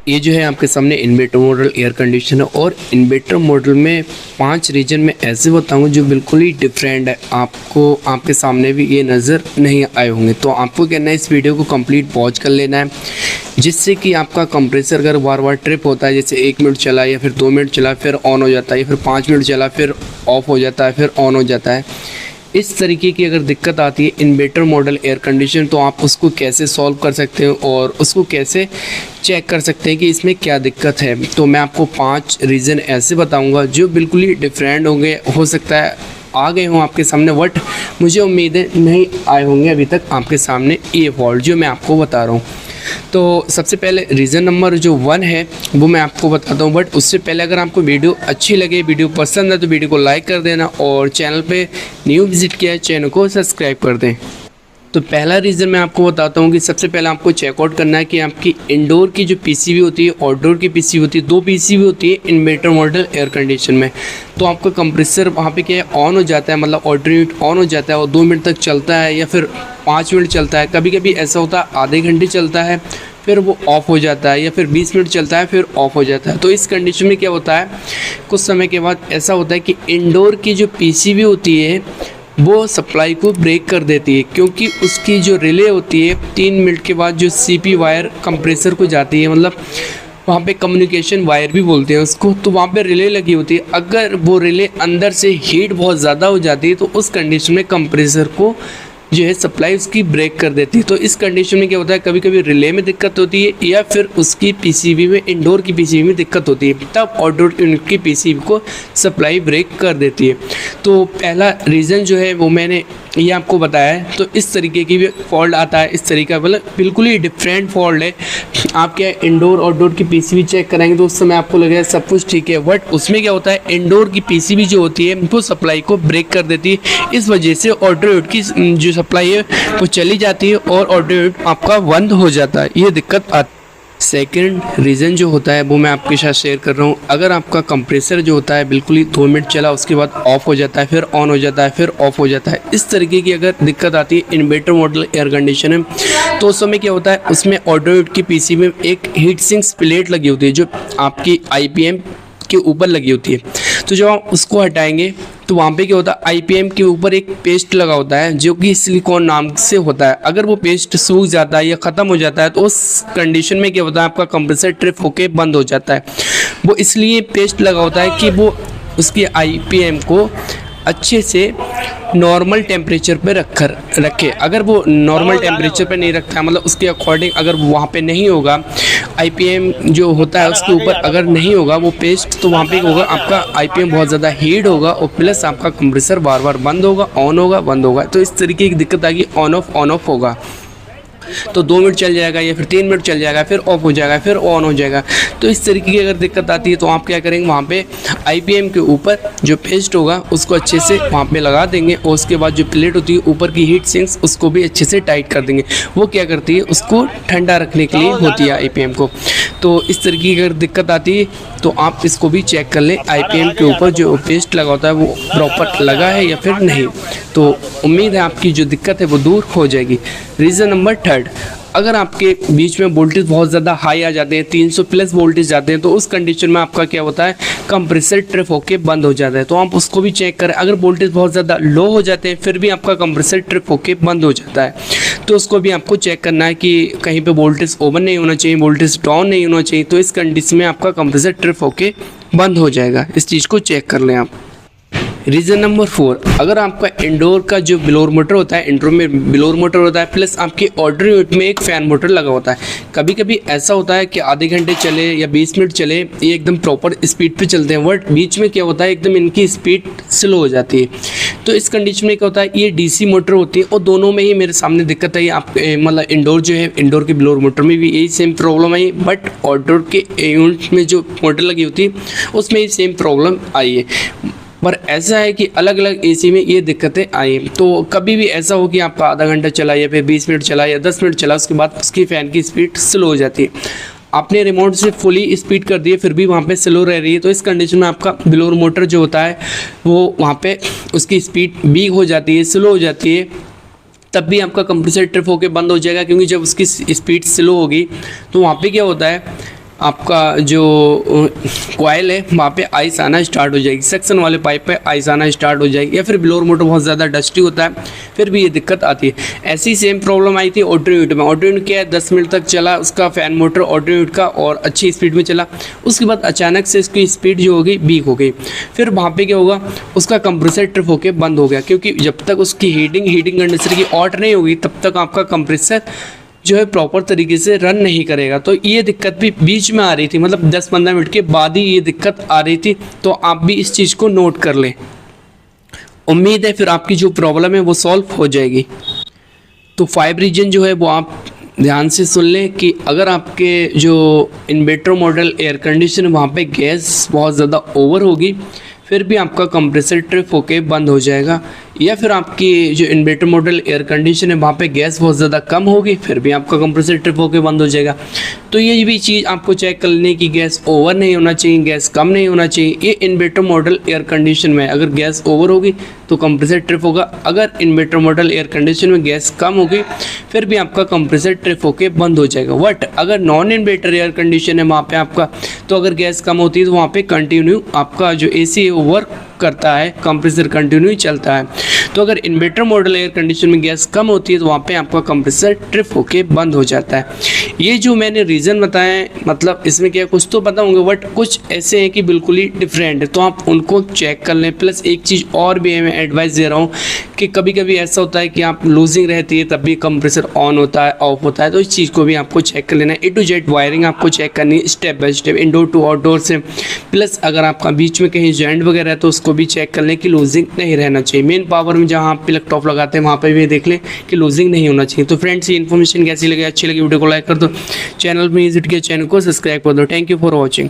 ये जो है आपके सामने इन्वर्टर मॉडल एयर कंडीशनर और इन्वर्टर मॉडल में 5 रीजन में ऐसे बताऊंगा जो बिल्कुल ही डिफरेंट है, आपको आपके सामने भी ये नज़र नहीं आए होंगे। तो आपको कहना है इस वीडियो को कंप्लीट पॉज कर लेना है, जिससे कि आपका कंप्रेसर अगर बार बार ट्रिप होता है, जैसे 1 मिनट चला या फिर 2 मिनट चला फिर ऑन हो जाता है, फिर 5 मिनट चला फिर ऑफ हो जाता है, फिर ऑन हो जाता है, इस तरीके की अगर दिक्कत आती है इन्वर्टर मॉडल एयर कंडीशन, तो आप उसको कैसे सॉल्व कर सकते हैं और उसको कैसे चेक कर सकते हैं कि इसमें क्या दिक्कत है। तो मैं आपको 5 रीज़न ऐसे बताऊंगा जो बिल्कुल ही डिफरेंट होंगे। हो सकता है आ गए हों आपके सामने, बट मुझे उम्मीद है नहीं आए होंगे अभी तक आपके सामने ये फॉल्ट जो मैं आपको बता रहा हूँ। तो सबसे पहले रीज़न नंबर जो 1 है वो मैं आपको बताता हूँ, बट उससे पहले अगर आपको वीडियो अच्छी लगे, वीडियो पसंद है तो वीडियो को लाइक कर देना और चैनल पे न्यू विजिट किया है चैनल को सब्सक्राइब कर दें। तो पहला रीज़न मैं आपको बताता हूँ कि सबसे पहले आपको चेकआउट करना है कि आपकी इंडोर की जो पीसीबी होती है, आउटडोर की पीसीबी होती है, 2 पीसीबी होती है इन्वर्टर मॉडल एयर कंडीशन में। तो आपका कंप्रेसर वहाँ पे क्या है ऑन हो जाता है, मतलब ऑर्डर यूनिट ऑन हो जाता है और 2 मिनट तक चलता है या फिर 5 मिनट चलता है। कभी कभी ऐसा होता है आधे घंटे चलता है फिर वो ऑफ़ हो जाता है, या फिर 20 मिनट चलता है फिर ऑफ़ हो जाता है। तो इस कंडीशन में क्या होता है, कुछ समय के बाद ऐसा होता है कि इंडोर की जो पीसीबी होती है वो सप्लाई को ब्रेक कर देती है, क्योंकि उसकी जो रिले होती है 3 मिनट के बाद जो सीपी वायर कंप्रेसर को जाती है, मतलब वहाँ पे कम्युनिकेशन वायर भी बोलते हैं उसको, तो वहाँ पे रिले लगी होती है। अगर वो रिले अंदर से हीट बहुत ज़्यादा हो जाती है तो उस कंडीशन में कंप्रेसर को जो है सप्लाई उसकी ब्रेक कर देती है। तो इस कंडीशन में क्या होता है, कभी कभी रिले में दिक्कत होती है या फिर उसकी पीसीबी में, इंडोर की पीसीबी में दिक्कत होती है, तब आउटडोर यूनिट की पीसीबी को सप्लाई ब्रेक कर देती है। तो पहला रीज़न जो है वो मैंने ये आपको बताया है। तो इस तरीके की भी फॉल्ट आता है, इस तरीका मतलब बिल्कुल ही डिफरेंट फॉल्ट है। आप क्या इंडोर आउटडोर की पीसीबी चेक कराएंगे तो उस समय आपको लगेगा सब कुछ ठीक है, बट उसमें क्या होता है इंडोर की पीसीबी जो होती है वो सप्लाई को ब्रेक कर देती है। इस वजह से आउटडोर यूनिट की जो सप्लाई है वो चली जाती है और आउटडोर यूनिट आपका बंद हो जाता है, ये दिक्कत आती है। सेकेंड रीज़न जो होता है वो मैं आपके साथ शेयर कर रहा हूँ। अगर आपका कंप्रेसर जो होता है बिल्कुल ही 2 मिनट चला उसके बाद ऑफ हो जाता है, फिर ऑन हो जाता है, फिर ऑफ हो जाता है, इस तरीके की अगर दिक्कत आती है इन्वर्टर मॉडल एयर कंडीशन में, तो उस समय क्या होता है उसमें आउटडोर यूनिट की पीसी में एक हीट सिंक्स प्लेट लगी होती है जो आपकी आईपीएम के ऊपर लगी होती है। तो जब आप उसको हटाएंगे तो वहाँ पे क्या होता है आईपीएम के ऊपर एक पेस्ट लगा होता है जो कि सिलिकॉन नाम से होता है। अगर वो पेस्ट सूख जाता है या ख़त्म हो जाता है तो उस कंडीशन में क्या होता है आपका कंप्रेसर ट्रिप होके बंद हो जाता है। वो इसलिए पेस्ट लगा होता है कि वो उसकी आईपीएम को अच्छे से नॉर्मल टेम्परेचर पे रखे। अगर वो नॉर्मल टेम्परेचर पे नहीं रखता है, मतलब उसके अकॉर्डिंग अगर वहाँ पे नहीं होगा आईपीएम जो होता है उसके ऊपर अगर नहीं होगा वो पेस्ट, तो वहाँ पे होगा आपका आईपीएम बहुत ज़्यादा हीट होगा और प्लस आपका कंप्रेसर बार बार बंद होगा, ऑन होगा, बंद होगा। तो इस तरीके की दिक्कत आएगी, ऑन ऑफ होगा तो 2 मिनट चल जाएगा या फिर 3 मिनट चल जाएगा, फिर ऑफ हो जाएगा, फिर ऑन हो जाएगा। तो इस तरीके की अगर दिक्कत आती है तो आप क्या करेंगे, वहाँ पे आईपीएम के ऊपर जो पेस्ट होगा उसको अच्छे से वहाँ पे लगा देंगे और उसके बाद जो प्लेट होती है ऊपर की हीट सिंक्स उसको भी अच्छे से टाइट कर देंगे। वो क्या करती है उसको ठंडा रखने के लिए होती है आईपीएम को। तो इस तरीके की अगर दिक्कत आती है तो आप इसको भी चेक कर लें आईपीएम के ऊपर जो पेस्ट लगा होता है वो प्रॉपर लगा है या फिर नहीं। तो उम्मीद है आपकी जो दिक्कत है वो दूर हो जाएगी। रीज़न नंबर 3, अगर आपके बीच में वोल्टेज बहुत ज़्यादा हाई आ जाते हैं, 300 प्लस वोल्टेज जाते हैं, तो उस कंडीशन में आपका क्या होता है कंप्रेसर ट्रिप होके बंद हो जाता है। तो आप उसको भी चेक करें। अगर वोल्टेज बहुत ज़्यादा लो हो जाते हैं फिर भी आपका कंप्रेसर ट्रिप होके बंद हो जाता है, तो उसको भी आपको चेक करना है कि कहीं पे वोल्टेज ओवर नहीं होना चाहिए, वोल्टेज डाउन नहीं होना चाहिए। तो इस कंडीशन में आपका कंप्रेसर ट्रिप होके बंद हो जाएगा, इस चीज़ को चेक कर लें आप। रीज़न नंबर 4, अगर आपका इंडोर का जो ब्लोअर मोटर होता है, इंडोर में ब्लोअर मोटर होता है प्लस आपके आउटडोर यूनिट में एक फ़ैन मोटर लगा होता है। कभी कभी ऐसा होता है कि आधे घंटे चले या 20 मिनट चले, ये एकदम प्रॉपर स्पीड पे चलते हैं, बट बीच में क्या होता है एकदम इनकी स्पीड स्लो हो जाती है। तो इस कंडीशन में क्या होता है ये डीसी मोटर होती है और दोनों में ही मेरे सामने दिक्कत है। आप मतलब इंडोर जो है इंडोर के ब्लोअर मोटर में भी यही same problem I, but outdoor के यूनिट में जो मोटर लगी होती है उसमें ही सेम प्रॉब्लम आई है। पर ऐसा है कि अलग अलग एसी में ये दिक्कतें आई। तो कभी भी ऐसा हो कि आपका आधा घंटा चला या फिर 20 मिनट चला या 10 मिनट चला, उसके बाद उसकी फ़ैन की स्पीड स्लो हो जाती है। आपने रिमोट से फुली स्पीड कर दी है फिर भी वहाँ पे स्लो रह रही है, तो इस कंडीशन में आपका ब्लोअर मोटर जो होता है वो वहाँ पे उसकी स्पीड वीक हो जाती है, स्लो हो जाती है। तब भी आपका कंप्रेसर ट्रिप होकर बंद हो जाएगा, क्योंकि जब उसकी स्पीड स्लो होगी तो वहाँ पे क्या होता है आपका जो कॉयल है वहाँ पे आइस आना स्टार्ट हो जाएगी, सेक्शन वाले पाइप पे आइस आना स्टार्ट हो जाएगी, या फिर ब्लोअर मोटर बहुत ज़्यादा डस्टी होता है फिर भी ये दिक्कत आती है। ऐसी सेम प्रॉब्लम आई थी ऑटो यूनिट में। ऑटो यूनिट क्या है 10 मिनट तक चला उसका फ़ैन मोटर ऑटो यूनिट का और अच्छी स्पीड में चला, उसके बाद अचानक से इसकी स्पीड जो हो गई वीक हो गई। फिर वहाँ पे क्या होगा, उसका कंप्रेसर ट्रिप होकर बंद हो गया, क्योंकि जब तक उसकी हीटिंग कंडेंसर की ऑट नहीं होगी तब तक आपका कंप्रेसर जो है प्रॉपर तरीके से रन नहीं करेगा। तो ये दिक्कत भी बीच में आ रही थी, मतलब 10-15 मिनट के बाद ही ये दिक्कत आ रही थी। तो आप भी इस चीज़ को नोट कर लें। उम्मीद है फिर आपकी जो प्रॉब्लम है वो सॉल्व हो जाएगी। तो 5 रीजन जो है वो आप ध्यान से सुन लें कि अगर आपके जो इन्वर्टर मॉडल एयर कंडीशन वहाँ पे गैस बहुत ज़्यादा ओवर होगी फिर भी आपका कंप्रेसर ट्रिप होके बंद हो जाएगा, या फिर आपकी जो इन्वर्टर मॉडल एयर कंडीशन है वहाँ पे गैस बहुत ज़्यादा कम होगी फिर भी आपका कंप्रेसर ट्रिप होके बंद हो जाएगा। तो ये भी चीज़ आपको चेक कर लेनी कि गैस ओवर नहीं होना चाहिए, गैस कम नहीं होना चाहिए। ये इन्वर्टर मॉडल एयर कंडीशन में अगर गैस ओवर होगी तो कंप्रेसर ट्रिप होगा, अगर इन्वर्टर मॉडल एयर कंडीशन में गैस कम होगी फिर भी आपका कंप्रेसर ट्रिप होके बंद हो जाएगा। बट अगर नॉन इन्वर्टर एयर कंडीशन है वहाँ पे आपका, तो अगर गैस कम होती है तो वहाँ पे कंटिन्यू आपका जो एसी है वो वर्क करता है, कंप्रेसर कंटिन्यू चलता है। तो अगर इन्वर्टर मॉडल एयर कंडीशन में गैस कम होती है तो वहाँ पे आपका कंप्रेसर ट्रिप होके बंद हो जाता है। ये जो मैंने रीज़न बताए मतलब इसमें क्या कुछ तो पता होंगे बट कुछ ऐसे हैं कि बिल्कुल ही डिफरेंट है, तो आप उनको चेक कर लें। प्लस एक चीज़ और भी है, मैं एडवाइस दे रहा हूँ कि कभी कभी ऐसा होता है कि आप लूजिंग रहती है तब भी कंप्रेसर ऑन होता है ऑफ होता है, तो इस चीज़ को भी आपको चेक कर लेना है। A to Z वायरिंग आपको चेक करनी है step by step, indoor to outdoor से। प्लस अगर आपका बीच में कहीं जॉइंट वगैरह है तो उसको भी चेक कर लें कि लूजिंग नहीं रहना चाहिए। मेन पावर में जहाँ आप प्लग टॉप लगाते हैं वहाँ पर भी देख लें कि लूजिंग नहीं होना चाहिए। तो फ्रेंड्स ये इन्फॉर्मेशन कैसी लगी, अच्छी लगी वीडियो को लाइक कर दो, चैनल में विजिट किया चैनल को सब्सक्राइब कर दो। Thank you for watching.